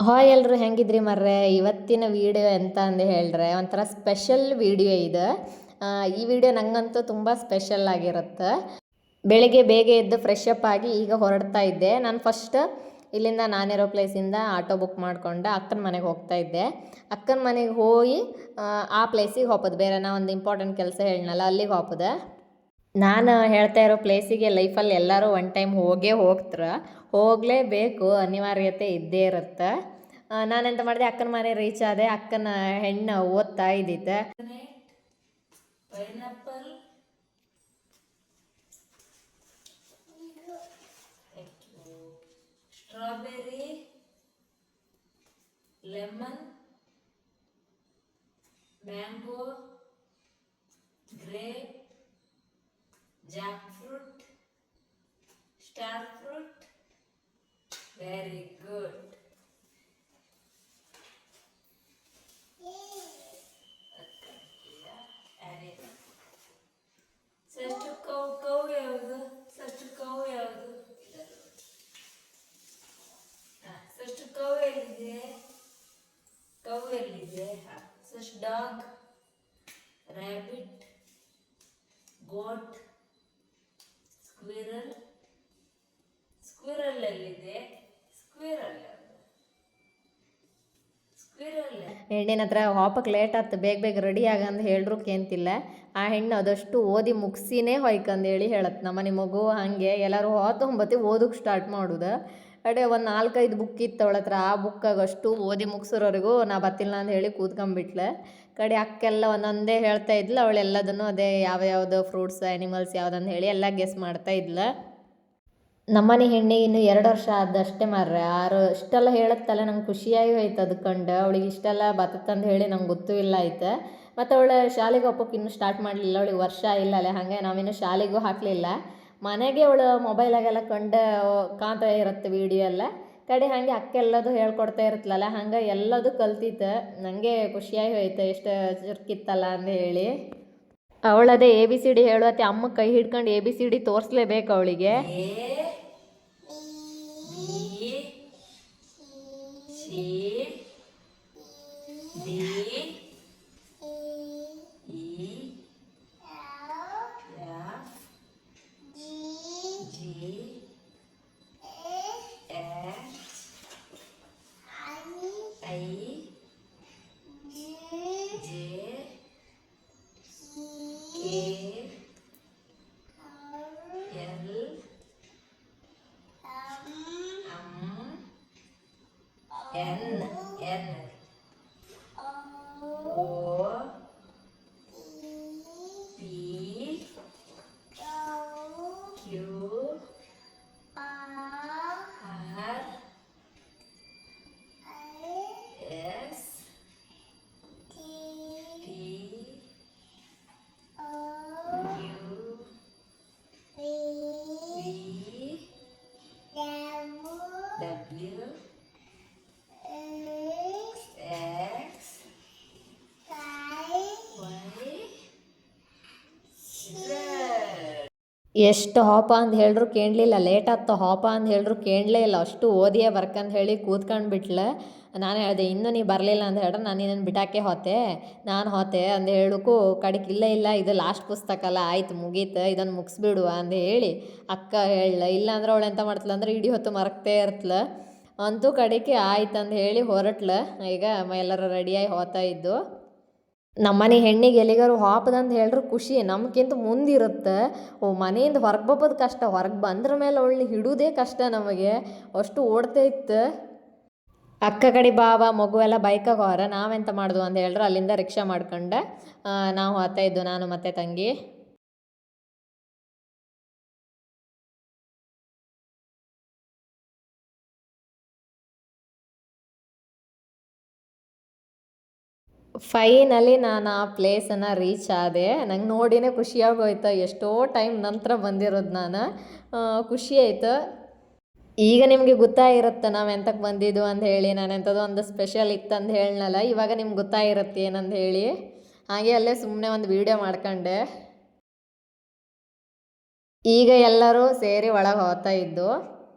Hi ಎಲ್ರು ಹೆಂಗಿದ್ರಿ ಮರ್ರೆ. ಇವತ್ತಿನ ವಿಡಿಯೋ ಎಂತ ಅಂದು ಹೇಳ್ರೆ ಒಂಥರ ಸ್ಪೆಷಲ್ ವಿಡಿಯೋ ಇದು. ಈ ವಿಡಿಯೋ ನಂಗಂತೂ ತುಂಬ ಸ್ಪೆಷಲ್ ಆಗಿರುತ್ತೆ. ಬೆಳಿಗ್ಗೆ ಬೇಗ ಎದ್ದು ಫ್ರೆಶ್ ಅಪ್ ಆಗಿ ಈಗ ಹೊರಡ್ತಾ ಇದ್ದೆ. ನಾನು ಫಸ್ಟ್ ಇಲ್ಲಿಂದ ನಾನಿರೋ ಪ್ಲೇಸಿಂದ ಆಟೋ ಬುಕ್ ಮಾಡ್ಕೊಂಡು ಅಕ್ಕನ ಮನೆಗೆ ಹೋಗ್ತಾ ಇದ್ದೆ. ಅಕ್ಕನ ಮನೆಗೆ ಹೋಗಿ ಆ ಪ್ಲೇಸಿಗೆ ಹೋಗೋದು. ಬೇರೆ ನಾ ಒಂದು ಇಂಪಾರ್ಟೆಂಟ್ ಕೆಲಸ ಹೇಳನಲ್ಲ, ಅಲ್ಲಿಗೆ ಹೋಗೋದು. ನಾನು ಹೇಳ್ತಾ ಇರೋ ಪ್ಲೇಸಿಗೆ ಲೈಫಲ್ಲಿ ಎಲ್ಲರೂ ಒನ್ ಟೈಮ್ ಹೋಗ್ತಾರೆ, ಹೋಗಲೇಬೇಕು, ಅನಿವಾರ್ಯತೆ ಇದ್ದೇ ಇರುತ್ತೆ. ನಾನೆಂತ ಮಾಡಿದೆ, ಅಕ್ಕನ ಮನೆ ರೀಚ್ ಆದೆ. ಅಕ್ಕನ ಹೆಣ್ಣು ಓದ್ತಾ ಇದ್ದಿತ್ತೆ. Pineapple, strawberry, lemon, mango, grape, jackfruit, star fruit. Very good. Cow ಯಾವುದು? ಸಷ್ಟು ಕೌ ಯಾವುದು? ಸಷ್ಟು ಕೌ ಎಲ್ಲಿದೆ? ಕೌ ಎಲ್ಲಿದೆ? ಸಷ್ಟು dog, rabbit, goat, squirrel. Squirrel ಎಲ್ಲಿದೆ? ಸ್ಕ್ವಿರಲ್ ಹೆಣ್ಣಿನ ಹತ್ರ ಹೋಪಕ್ಕೆ ಲೇಟ್ ಆಯ್ತು, ಬೇಗ ಬೇಗ ರೆಡಿ ಆಗಂದು ಹೇಳ್ರು ಕೇಂತಿಲ್ಲ. ಆ ಹೆಣ್ಣು ಅದಷ್ಟು ಓದಿ ಮುಗಿಸಿನೇ ಹೊಯ್ಕಂದು ಹೇಳಿ ಹೇಳತ್ತೆ. ನಮ್ಮನೆ ಮಗು ಹಾಗೆ ಎಲ್ಲರೂ ಹೊಂಬತ್ತಿ ಓದಕ್ಕೆ ಸ್ಟಾರ್ಟ್ ಮಾಡೋದು. ಅಡೆ ಒಂದು 4-5 ಬುಕ್ ಇತ್ತು ಅವಳ ಹತ್ರ. ಆ ಬುಕ್ಕಾಗಷ್ಟು ಓದಿ ಮುಗಿಸೋರವರೆಗೂ ನಾ ಬತ್ತಿಲ್ಲ ಅಂತ ಹೇಳಿ ಕೂತ್ಕೊಂಬಿಟ್ಲೆ. ಕಡೆ ಅಕ್ಕೆಲ್ಲ ಒಂದೊಂದೇ ಹೇಳ್ತಾ ಇದ್ಲು. ಅವಳೆಲ್ಲದನ್ನು ಅದೇ ಯಾವ್ಯಾವುದು ಫ್ರೂಟ್ಸ್, ಆ್ಯನಿಮಲ್ಸ್ ಯಾವುದಂತ ಹೇಳಿ ಎಲ್ಲ ಗೆಸ್ ಮಾಡ್ತಾ ಇದ್ಲು. ನಮ್ಮನೆ ಹೆಣ್ಣಿಗೆ ಇನ್ನು 2 ವರ್ಷ ಆದಷ್ಟೇ ಮಾರ್ರೆ. ಇಷ್ಟೆಲ್ಲ ಹೇಳುತ್ತಲ್ಲ, ನಂಗೆ ಖುಷಿಯಾಗಿ ಹೋಯ್ತು ಅದು ಕಂಡು. ಅವಳಿಗೆ ಇಷ್ಟೆಲ್ಲ ಬತ್ತಂದು ಹೇಳಿ ನಂಗೆ ಗೊತ್ತೂ ಇಲ್ಲ ಆಯ್ತು. ಮತ್ತು ಅವಳು ಶಾಲೆಗೆ ಹೋಗೋಕೆ ಇನ್ನೂ ಸ್ಟಾರ್ಟ್ ಮಾಡಲಿಲ್ಲ. ಅವಳಿಗೆ ವರ್ಷ ಇಲ್ಲ ಅಲ್ಲೇ, ಹಾಗೆ ನಾವಿನ್ನೂ ಶಾಲೆಗೂ ಹಾಕಲಿಲ್ಲ. ಮನೆಗೆ ಅವಳು ಮೊಬೈಲಾಗೆಲ್ಲ ಕಂಡು ಕಾಣ್ತಾ ಇರುತ್ತೆ ವೀಡಿಯೋ ಎಲ್ಲ. ಕಡೆ ಹಾಗೆ ಅಕ್ಕೆಲ್ಲದು ಹೇಳ್ಕೊಡ್ತಾ ಇರುತ್ತಲ್ಲ, ಹಂಗೆ ಎಲ್ಲದು ಕಲ್ತಿತ್ತು. ನನಗೆ ಖುಷಿಯಾಗಿ ಹೋಯ್ತು, ಎಷ್ಟು ಚುರುಕಿತ್ತಲ್ಲ ಅಂತ ಹೇಳಿ. ಅವಳದೇ ABCD ಹೇಳುವತ್ತೆ ಅಮ್ಮ ಕೈ ಹಿಡ್ಕೊಂಡು ABCD ತೋರಿಸ್ಲೇಬೇಕು ಅವಳಿಗೆ. N O P Q R S T U V W ಎಷ್ಟು ಹಾಪ ಅಂತ ಹೇಳ್ರು ಕೇಳಲಿಲ್ಲ. ಲೇಟ್ ಆಗ್ತಾ ಹಾಪ ಅಂತ ಹೇಳ್ರು ಕೇಳಲೇ ಇಲ್ಲ. ಅಷ್ಟು ಓದಿಯೇ ಬರ್ಕಂತ ಹೇಳಿ ಕೂತ್ಕೊಂಡ್ಬಿಟ್ಲೆ. ನಾನು ಹೇಳಿದೆ, ಇನ್ನೂ ನೀ ಬರಲಿಲ್ಲ ಅಂತ ಹೇಳ್ರೆ ನಾನು ನಿನ್ನನ್ನು ಬಿಟಾಕೆ ಹೋತೆ, ನಾನು ಹೋತೆ ಅಂದು ಹೇಳಕ್ಕೂ ಕಡೆಗೆ ಇಲ್ಲ ಇದು ಲಾಸ್ಟ್ ಪುಸ್ತಕ ಅಲ್ಲ, ಆಯ್ತು ಮುಗೀತು, ಇದನ್ನು ಮುಗಿಸ್ಬಿಡುವ ಅಂತ ಹೇಳಿ ಅಕ್ಕ ಹೇಳಲ್ಲ. ಇಲ್ಲಾಂದ್ರೆ ಅವಳು ಎಂತ ಮಾಡ್ತಲ್ಲ ಅಂದ್ರೆ ಇಡೀ ಹೊತ್ತು ಮರಕ್ತೇ ಇರ್ತಲ. ಅಂತೂ ಕಡೆಗೆ ಆಯ್ತು ಅಂತ ಹೇಳಿ ಹೊರಟ್ಲ. ಈಗ ಎಲ್ಲರೂ ರೆಡಿಯಾಗಿ ಹೋಗ್ತಾ ಇದ್ದು. ನಮ್ಮನೆ ಹೆಣ್ಣಿಗೆ ಎಲ್ಲಿಗಾರು ಹಾಪದಂತ ಹೇಳ್ರು ಖುಷಿ, ನಮ್ಗಿಂತ ಮುಂದಿರುತ್ತೆ. ಮನೆಯಿಂದ ಹೊರಗೆ ಬಪ್ಪದು ಕಷ್ಟ, ಹೊರಗೆ ಬಂದ್ರ ಮೇಲೆ ಅವಳನ್ನ ಹಿಡುವುದೇ ಕಷ್ಟ ನಮಗೆ, ಅಷ್ಟು ಓಡ್ತಾ ಇತ್ತು. ಅಕ್ಕ ಕಡೆ ಬಾವ ಮಗು ಎಲ್ಲ ಬೈಕಾಗ ಹೊರ. ನಾವೆಂತ ಮಾಡಿದ್ವು ಅಂತ ಹೇಳ್ರೆ ಅಲ್ಲಿಂದ ರಿಕ್ಷಾ ಮಾಡ್ಕೊಂಡು ನಾವು ಹೋಗ್ತಾ ಇದ್ದು, ನಾನು ಮತ್ತು ತಂಗಿ. ಫೈನಲಿ ನಾನು ಆ ಪ್ಲೇಸನ್ನು ರೀಚ್ ಆದೆ. ನಂಗೆ ನೋಡಿನೇ ಖುಷಿಯಾಗೋಯ್ತು, ಎಷ್ಟೋ ಟೈಮ್ ನಂತರ ಬಂದಿರೋದು ನಾನು. ಖುಷಿ ಆಯಿತು. ಈಗ ನಿಮಗೆ ಗೊತ್ತಾಗಿರುತ್ತೆ ನಾವು ಎಂತಕ್ಕೆ ಬಂದಿದ್ದು ಅಂತ ಹೇಳಿ. ನಾನು ಎಂಥದ್ದು ಒಂದು ಸ್ಪೆಷಲ್ ಇತ್ತು ಅಂತ ಹೇಳನಲ್ಲ, ಇವಾಗ ನಿಮ್ಗೆ ಗೊತ್ತಾಗಿರುತ್ತೆ ಏನಂತ ಹೇಳಿ. ಹಾಗೆ ಅಲ್ಲೇ ಸುಮ್ಮನೆ ಒಂದು ವೀಡಿಯೋ ಮಾಡ್ಕೊಂಡೆ. ಈಗ ಎಲ್ಲರೂ ಸೇರಿ ಒಳಗೆ ಹೋಗ್ತಾ ಇದ್ದು.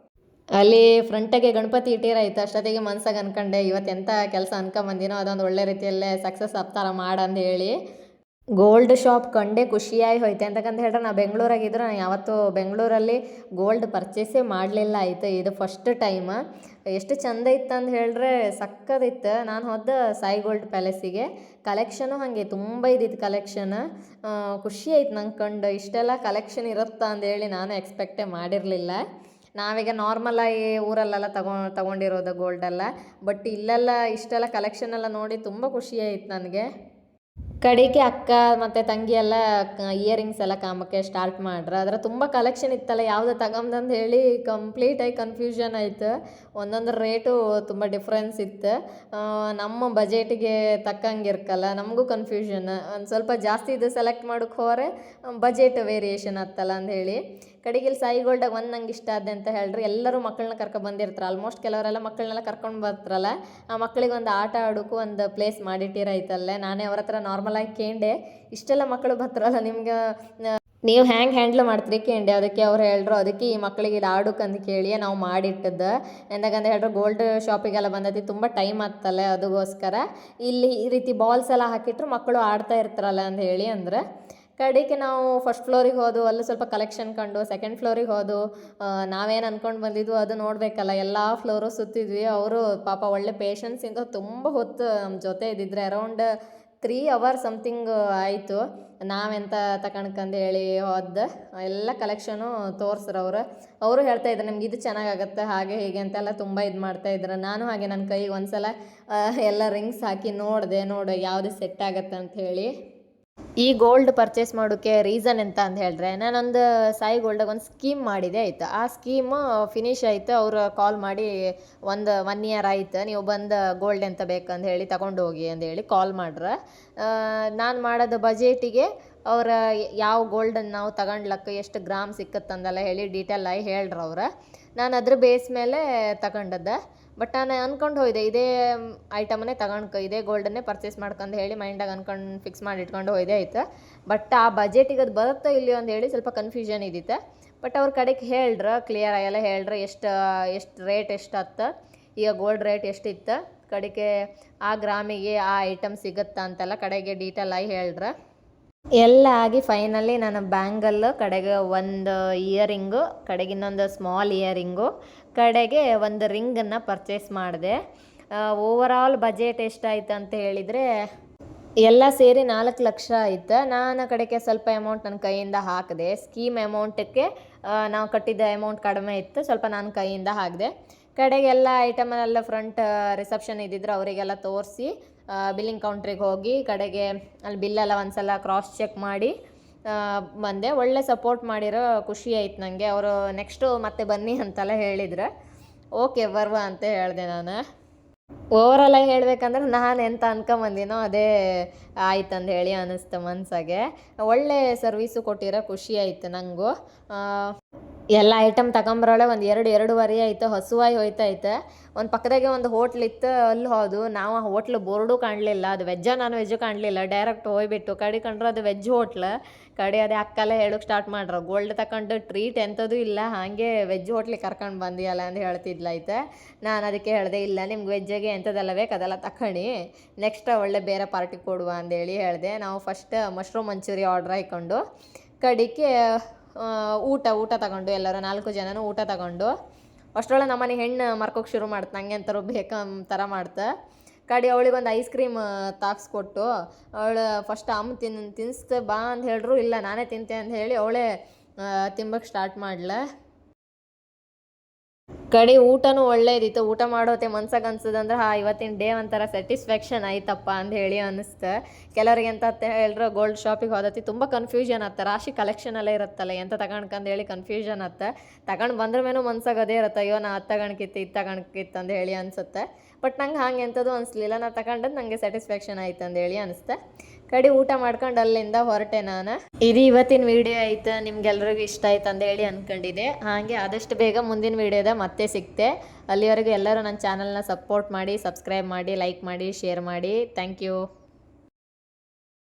ಅಲ್ಲಿ ಫ್ರಂಟಿಗೆ ಗಣಪತಿ ಇಟ್ಟಿರಾಯ್ತು. ಅಷ್ಟೊತ್ತಿಗೆ ಮನ್ಸಾಗ ಅನ್ಕೊಂಡೆ ಇವತ್ತು ಎಂಥ ಕೆಲಸ ಅನ್ಕೊಂಬಂದಿನೋ ಅದೊಂದು ಒಳ್ಳೆ ರೀತಿಯಲ್ಲೇ ಸಕ್ಸಸ್ ಆಗ್ತಾರ ಮಾಡಂದು ಹೇಳಿ ಗೋಲ್ಡ್ ಶಾಪ್ ಕಂಡೆ ಖುಷಿಯಾಗಿ ಹೋಯ್ತು. ಎಂತಕ್ಕಂತ ಹೇಳಿದ್ರೆ ನಾ ಬೆಂಗಳೂರಾಗಿದ್ರೆ ನಾನು ಯಾವತ್ತೂ ಬೆಂಗಳೂರಲ್ಲಿ ಗೋಲ್ಡ್ ಪರ್ಚೇಸೇ ಮಾಡಲಿಲ್ಲ ಆಯಿತು. ಇದು ಫಸ್ಟ್ ಟೈಮ್. ಎಷ್ಟು ಚಂದ ಇತ್ತು ಅಂತ ಹೇಳಿದ್ರೆ ಸಕ್ಕದಿತ್ತು. ನಾನು ಹೋದ ಸಾಯಿ ಗೋಲ್ಡ್ ಪ್ಯಾಲೇಸಿಗೆ. ಕಲೆಕ್ಷನು ಹಾಗೆ ತುಂಬ ಇದ್ದಿತ್ತು ಕಲೆಕ್ಷನ್. ಖುಷಿ ಆಯ್ತು ನಂಗೆ ಕಂಡು ಇಷ್ಟೆಲ್ಲ ಕಲೆಕ್ಷನ್ ಇರುತ್ತಾ ಅಂದೇಳಿ ನಾನು ಎಕ್ಸ್ಪೆಕ್ಟೇ ಮಾಡಿರಲಿಲ್ಲ. ನಾವೀಗ ನಾರ್ಮಲಾಗಿ ಊರಲ್ಲೆಲ್ಲ ತಗೊಂಡಿರೋದು ಗೋಲ್ಡೆಲ್ಲ. ಬಟ್ ಇಲ್ಲೆಲ್ಲ ಇಷ್ಟೆಲ್ಲ ಕಲೆಕ್ಷನ್ ಎಲ್ಲ ನೋಡಿ ತುಂಬ ಖುಷಿ ಆಯ್ತು ನನಗೆ. ಕಡೆಗೆ ಅಕ್ಕ ಮತ್ತು ತಂಗಿ ಎಲ್ಲ ಇಯರಿಂಗ್ಸ್ ಎಲ್ಲ ಕಾಮಕ್ಕೆ ಸ್ಟಾರ್ಟ್ ಮಾಡ್ರು. ಅದ್ರ ತುಂಬ ಕಲೆಕ್ಷನ್ ಇತ್ತಲ್ಲ ಯಾವುದು ತಗೊಂಬಂದು ಹೇಳಿ ಕಂಪ್ಲೀಟಾಗಿ ಕನ್ಫ್ಯೂಷನ್ ಆಯಿತು. ಒಂದೊಂದು ರೇಟು ತುಂಬ ಡಿಫ್ರೆನ್ಸ್ ಇತ್ತು. ನಮ್ಮ ಬಜೆಟಿಗೆ ತಕ್ಕಂಗೆ ಇರ್ಕಲ್ಲ, ನಮಗೂ ಕನ್ಫ್ಯೂಷನ್. ಒಂದು ಸ್ವಲ್ಪ ಜಾಸ್ತಿ ಇದು ಸೆಲೆಕ್ಟ್ ಮಾಡೋಕ್ಕೆ ಹೋದರೆ ಬಜೆಟ್ ವೇರಿಯೇಷನ್ ಆಗ್ತಲ್ಲ ಅಂದೇಳಿ ಕಡೆಗೆ ಇಲ್ಲಿ ಸಾಯಿ ಗೋಲ್ಡಾಗ ಒಂದು ನಂಗೆ ಇಷ್ಟ ಆದ ಅಂತ ಹೇಳ್ರಿ, ಎಲ್ಲರೂ ಮಕ್ಕಳನ್ನ ಕರ್ಕೊಂಡು ಬಂದಿರ್ತಾರೆ. ಆಲ್ಮೋಸ್ಟ್ ಕೆಲವರೆಲ್ಲ ಮಕ್ಕಳನ್ನೆಲ್ಲ ಕರ್ಕೊಂಡು ಬರ್ತಾರಲ್ಲ, ಆ ಮಕ್ಕಳಿಗೆ ಒಂದು ಆಟ ಆಡೋಕ್ಕೂ ಒಂದು ಪ್ಲೇಸ್ ಮಾಡಿಟ್ಟಿರೈತಲ್ಲೇ. ನಾನೇ ಅವ್ರ ಹತ್ರ ನಾರ್ಮಲಾಗಿ ಕೇಂಡೆ, ಇಷ್ಟೆಲ್ಲ ಮಕ್ಕಳು ಬರ್ತಾರಲ್ಲ ನಿಮ್ಗೆ ನೀವು ಹ್ಯಾಂಗೆ ಹ್ಯಾಂಡ್ಲ್ ಮಾಡ್ತೀರಿ ಕೇಂಡೆ. ಅದಕ್ಕೆ ಅವ್ರು ಹೇಳ್ರು ಅದಕ್ಕೆ ಈ ಮಕ್ಕಳಿಗೆ ಇದು ಆಡೋಕ್ಕಂದು ಕೇಳಿ ನಾವು ಮಾಡಿಟ್ಟದ್ದು. ಎಂದಾಗಂತ ಹೇಳ್ರು ಗೋಲ್ಡ್ ಶಾಪಿಗೆಲ್ಲ ಬಂದೈತಿ ತುಂಬ ಟೈಮ್ ಆಗ್ತಲ್ಲ, ಅದಕ್ಕೋಸ್ಕರ ಇಲ್ಲಿ ಈ ರೀತಿ ಬಾಲ್ಸ್ ಎಲ್ಲ ಹಾಕಿಟ್ರು ಮಕ್ಕಳು ಆಡ್ತಾ ಇರ್ತಾರಲ್ಲ ಅಂತ ಹೇಳಿ ಅಂದ್ರೆ. ಕಡೆಗೆ ನಾವು ಫಸ್ಟ್ ಫ್ಲೋರಿಗೆ ಹೋದು, ಅಲ್ಲಿ ಸ್ವಲ್ಪ ಕಲೆಕ್ಷನ್ ಕಂಡು ಸೆಕೆಂಡ್ ಫ್ಲೋರಿಗೆ ಹೋದು. ನಾವೇನು ಅಂದ್ಕೊಂಡು ಬಂದಿದ್ವು ಅದು ನೋಡಬೇಕಲ್ಲ, ಎಲ್ಲ ಫ್ಲೋರು ಸುತ್ತಿದ್ವಿ. ಅವರು ಪಾಪ ಒಳ್ಳೆ ಪೇಷನ್ಸಿಂದ ತುಂಬ ಹೊತ್ತು ನಮ್ಮ ಜೊತೆ ಇದ್ದಿದ್ರೆ. ಅರೌಂಡ್ 3 hours ಸಮಥಿಂಗ್ ಆಯಿತು. ನಾವೆಂತ ತಗೊಂಡ್ಕಂದು ಹೇಳಿ ಹೋದ ಎಲ್ಲ ಕಲೆಕ್ಷನು ತೋರಿಸ್ರು ಅವರು ಹೇಳ್ತಾಯಿದ್ರು ನಿಮ್ಗೆ ಇದು ಚೆನ್ನಾಗಾಗತ್ತೆ ಹಾಗೆ ಹೀಗೆ ಅಂತೆಲ್ಲ ತುಂಬ ಇದು ಮಾಡ್ತಾಯಿದ್ರು. ನಾನು ಹಾಗೆ ನನ್ನ ಕೈಗೆ ಒಂದು ಸಲ ಎಲ್ಲ ರಿಂಗ್ಸ್ ಹಾಕಿ ನೋಡು ಯಾವುದು ಸೆಟ್ ಆಗತ್ತೆ ಅಂತ ಹೇಳಿ. ಈ ಗೋಲ್ಡ್ ಪರ್ಚೇಸ್ ಮಾಡೋಕ್ಕೆ ರೀಸನ್ ಎಂತ ಅಂತ ಹೇಳಿದ್ರೆ, ನಾನೊಂದು ಸಾಯಿ ಗೋಲ್ಡಾಗ ಒಂದು ಸ್ಕೀಮ್ ಮಾಡಿದೆ ಆಯಿತು. ಆ ಸ್ಕೀಮು ಫಿನಿಶ್ ಆಯಿತು. ಅವರು ಕಾಲ್ ಮಾಡಿ 1 year ಆಯಿತು, ನೀವು ಬಂದು ಗೋಲ್ಡ್ ಎಂತ ಬೇಕಂತ ಹೇಳಿ ತಗೊಂಡು ಹೋಗಿ ಅಂದೇಳಿ ಕಾಲ್ ಮಾಡ್ರೆ. ನಾನು ಮಾಡೋದು ಬಜೆಟಿಗೆ ಅವ್ರ ಯಾವ ಗೋಲ್ಡನ್ನು ನಾವು ತಗೊಂಡ್ಲಕ್ಕ ಎಷ್ಟು ಗ್ರಾಮ್ ಸಿಕ್ಕತ್ತಂದೆಲ್ಲ ಹೇಳಿ ಡೀಟೇಲ್ ಆಗಿ ಹೇಳ್ರು ಅವ್ರು. ನಾನು ಅದ್ರ ಬೇಸ್ ಮೇಲೆ ತಗೊಂಡದ್ದೆ. ಬಟ್ ನಾನು ಅಂದ್ಕೊಂಡು ಹೋಯ್ದೆ ಇದೇ ಐಟಮನ್ನೇ ಇದೇ ಗೋಲ್ಡನ್ನೇ ಪರ್ಚೇಸ್ ಮಾಡ್ಕೊಂಡು ಹೇಳಿ ಮೈಂಡಾಗ ಅಂದ್ಕೊಂಡು ಫಿಕ್ಸ್ ಮಾಡಿ ಇಟ್ಕೊಂಡು ಹೋಯ್ದೆ ಆಯ್ತು. ಬಟ್ ಆ ಬಜೆಟಿಗೆ ಅದು ಬರುತ್ತೋ ಇಲ್ಲಯೋ ಅಂತ ಹೇಳಿ ಸ್ವಲ್ಪ ಕನ್ಫ್ಯೂಷನ್ ಇದ್ದಿತ್ತು. ಬಟ್ ಅವ್ರ ಕಡೆಗೆ ಹೇಳ್ರು ಕ್ಲಿಯರ್ ಆಗೆಲ್ಲ ಹೇಳ್ರು ಎಷ್ಟು ರೇಟ್ ಎಷ್ಟಾಗ್ತ, ಈಗ ಗೋಲ್ಡ್ ರೇಟ್ ಎಷ್ಟಿತ್ತು, ಕಡೆಗೆ ಆ ಗ್ರಾಮಿಗೆ ಆ ಐಟಮ್ ಸಿಗುತ್ತಾ ಅಂತೆಲ್ಲ ಕಡೆಗೆ ಡೀಟೇಲ್ ಆಗಿ ಹೇಳ್ರು. ಎಲ್ಲ ಆಗಿ ಫೈನಲಿ ನಾನು ಬ್ಯಾಂಗಲ್ಲು, ಕಡೆಗೆ ಒಂದು ಇಯರಿಂಗು, ಕಡೆಗೆ ಇನ್ನೊಂದು ಸ್ಮಾಲ್ ಇಯರಿಂಗು, ಕಡೆಗೆ ಒಂದು ರಿಂಗನ್ನು ಪರ್ಚೇಸ್ ಮಾಡಿದೆ. ಓವರಾಲ್ ಬಜೆಟ್ ಎಷ್ಟಾಯ್ತು ಅಂತ ಹೇಳಿದರೆ ಎಲ್ಲ ಸೇರಿ 4 ಲಕ್ಷ ಆಯಿತು. ನಾನು ಕಡೆಗೆ ಸ್ವಲ್ಪ ಅಮೌಂಟ್ ನನ್ನ ಕೈಯಿಂದ ಹಾಕಿದೆ. ಸ್ಕೀಮ್ ಅಮೌಂಟಕ್ಕೆ ನಾವು ಕಟ್ಟಿದ್ದ ಅಮೌಂಟ್ ಕಡಿಮೆ ಇತ್ತು, ಸ್ವಲ್ಪ ನಾನು ಕೈಯಿಂದ ಹಾಕಿದೆ. ಕಡೆಗೆ ಎಲ್ಲ ಐಟಮನ್ನೆಲ್ಲ ಫ್ರಂಟ್ ರಿಸೆಪ್ಷನ್ ಇದ್ದಿದ್ರು ಅವರಿಗೆಲ್ಲ ತೋರಿಸಿ ಬಿಲ್ಲಿಂಗ್ ಕೌಂಟ್ರಿಗೆ ಹೋಗಿ ಕಡೆಗೆ ಅಲ್ಲಿ ಬಿಲ್ಲೆಲ್ಲ ಒಂದು ಸಲ ಕ್ರಾಸ್ ಚೆಕ್ ಮಾಡಿ ಬಂದೆ. ಒಳ್ಳೆ ಸಪೋರ್ಟ್ ಮಾಡಿರೋ ಖುಷಿ ಆಯ್ತು ನನಗೆ. ಅವರು ನೆಕ್ಸ್ಟು ಮತ್ತೆ ಬನ್ನಿ ಅಂತೆಲ್ಲ ಹೇಳಿದ್ರು. ಓಕೆ ಬರುವ ಅಂತ ಹೇಳಿದೆ ನಾನು. ಓವರಾಲಾಗಿ ಹೇಳ್ಬೇಕಂದ್ರೆ ನಾನು ಎಂತ ಅನ್ಕೊಂಬಂದಿನೋ ಅದೇ ಆಯ್ತಂದು ಹೇಳಿ ಅನ್ನಿಸ್ತು ಮನ್ಸಾಗೆ. ಒಳ್ಳೆ ಸರ್ವೀಸು ಕೊಟ್ಟಿರೋ ಖುಷಿ ಆಯಿತು ನನಗೂ. ಎಲ್ಲ ಐಟಮ್ ತಗೊಂಬರೋಳೆ ಒಂದು 2-2:30 ಆಯಿತು. ಹಸುವಾಗಿ ಹೋಯ್ತಾಯಿತ್ತು. ಒಂದು ಪಕ್ಕದಾಗೆ ಒಂದು ಹೋಟ್ಲಿತ್ತು, ಅಲ್ಲಿ ಹೋದು. ನಾವು ಆ ಹೋಟ್ಲು ಬೋರ್ಡು ಕಾಣಲಿಲ್ಲ, ಅದು ವೆಜ್ಜೋ ನಾನ್ ವೆಜ್ಜು ಕಾಣಲಿಲ್ಲ. ಡೈರೆಕ್ಟ್ ಹೋಗ್ಬಿಟ್ಟು ಕಡೆ ಕಂಡ್ರೆ ಅದು ವೆಜ್ ಹೋಟ್ಲು. ಕಡೆ ಅದೇ ಅಕ್ಕೆಲ್ಲ ಹೇಳೋಕೆ ಸ್ಟಾರ್ಟ್ ಮಾಡ್ರು, ಗೋಲ್ಡ್ ತಗೊಂಡು ಟ್ರೀಟ್ ಎಂಥದ್ದು ಇಲ್ಲ, ಹಾಗೆ ವೆಜ್ ಹೋಟ್ಲಿಗೆ ಕರ್ಕೊಂಡು ಬಂದಿಯಲ್ಲ ಅಂತ ಹೇಳ್ತಿದ್ಲಾಯ್ತು. ನಾನು ಅದಕ್ಕೆ ಹೇಳಿದೆ ಇಲ್ಲ ನಿಮ್ಗೆ ವೆಜ್ಜಿಗೆ ಎಂಥದ್ದೆಲ್ಲ ಬೇಕು ಅದೆಲ್ಲ ತಗೊಳ್ಳಿ, ನೆಕ್ಸ್ಟ್ ಒಳ್ಳೆ ಬೇರೆ ಪಾರ್ಟಿ ಕೊಡುವ ಅಂದೇಳಿ ಹೇಳಿದೆ. ನಾವು ಫಸ್ಟ್ ಮಶ್ರೂಮ್ ಮಂಚೂರಿ ಆರ್ಡ್ರ್ ಹಾಕ್ಕೊಂಡು ಕಡೆಗೆ ಊಟ ತಗೊಂಡು ಎಲ್ಲರೂ 4 ಜನನೂ ಊಟ ತಗೊಂಡು ಅಷ್ಟರೊಳಗೆ ನಮ್ಮನೆ ಹೆಣ್ಣು ಮರ್ಕೋಕೆ ಶುರು ಮಾಡ್ತು, ನಂಗೆ ಎಂಥರು ಬೇಕಂತರ ಮಾಡ್ತಾ. ಕಡೆ ಅವಳಿಗೆ ಒಂದು ಐಸ್ ಕ್ರೀಮ್ ತಾಕ್ಸ್ಕೊಟ್ಟು ಅವಳು ಫಸ್ಟ್ ಅಮ್ಮ ತಿನ್ನಿಸ್ತೆ ಬಾ ಅಂತ ಹೇಳ್ರು. ಇಲ್ಲ ನಾನೇ ತಿಂತೆ ಅಂತ ಹೇಳಿ ಅವಳೇ ತಿಂಬಕ್ಕೆ ಸ್ಟಾರ್ಟ್ ಮಾಡ್ಲ. ಕಡೆ ಊಟನೂ ಒಳ್ಳೇದಿತ್ತು. ಊಟ ಮಾಡೋತೆ ಮನ್ಸಾಗ ಅನ್ಸದಂದ್ರೆ ಇವತ್ತಿನ ಡೇ ಒಂಥರ ಸ್ಯಾಟಿಸ್ಫ್ಯಾಕ್ಷನ್ ಆಯ್ತಪ್ಪ ಅಂತ ಹೇಳಿ ಅನ್ನಿಸ್ತು. ಕೆಲವ್ರಿಗೆ ಎಂತ ಹೇಳಿದ್ರು ಗೋಲ್ಡ್ ಶಾಪಿಗೆ ಹೋದತಿ ತುಂಬ ಕನ್ಫ್ಯೂಷನ್ ಆತ, ರಾಶಿ ಕಲೆಕ್ಷನ್ ಎಲ್ಲ ಇರುತ್ತಲ್ಲ ಎಂತ ತಗೊಂಡ್ಕಂದು ಹೇಳಿ ಕನ್ಫ್ಯೂಷನ್ ಆತ. ತಗೊಂಡು ಬಂದ್ರ ಮೇನೂ ಮನ್ಸಾಗ ಅದೇ ಇರುತ್ತೆ, ಅಯ್ಯೋ ನಾ ಅದು ತಗೊಂಡ್ಕಿತ್ತು ಇದು ತಗೊಂಡ್ಕಿತ್ತು ಅಂತ ಹೇಳಿ ಅನ್ಸುತ್ತೆ. ಬಟ್ ನಂಗೆ ಹಂಗೆ ಎಂಥದ್ದು ಅನಿಸ್ಲಿಲ್ಲ, ನಾ ತಗೊಂಡದ್ದು ನನಗೆ ಸ್ಯಾಟಿಸ್ಫ್ಯಾಕ್ಷನ್ ಆಯ್ತು ಅಂದೇಳಿ ಅನಿಸ್ತೆ. ಕಡೆ ಊಟ ಮಾಡ್ಕೊಂಡು ಅಲ್ಲಿಂದ ಹೊರಟೆ ನಾನು. ಇದು ಇವತ್ತಿನ ವಿಡಿಯೋ ಆಯ್ತು. ನಿಮ್ಗೆಲ್ರಿಗೂ ಇಷ್ಟ ಆಯ್ತು ಅಂದೇಳಿ ಅಂದ್ಕೊಂಡಿದ್ದೆ. ಹಾಗೆ ಆದಷ್ಟು ಬೇಗ ಮುಂದಿನ ವಿಡಿಯೋದ ಮತ್ತೆ ಸಿಗ್ತೆ. ಅಲ್ಲಿವರೆಗೂ ಎಲ್ಲರೂ ನನ್ನ ಚಾನಲ್ನ ಸಪೋರ್ಟ್ ಮಾಡಿ, ಸಬ್ಸ್ಕ್ರೈಬ್ ಮಾಡಿ, ಲೈಕ್ ಮಾಡಿ, ಶೇರ್ ಮಾಡಿ. Thank you.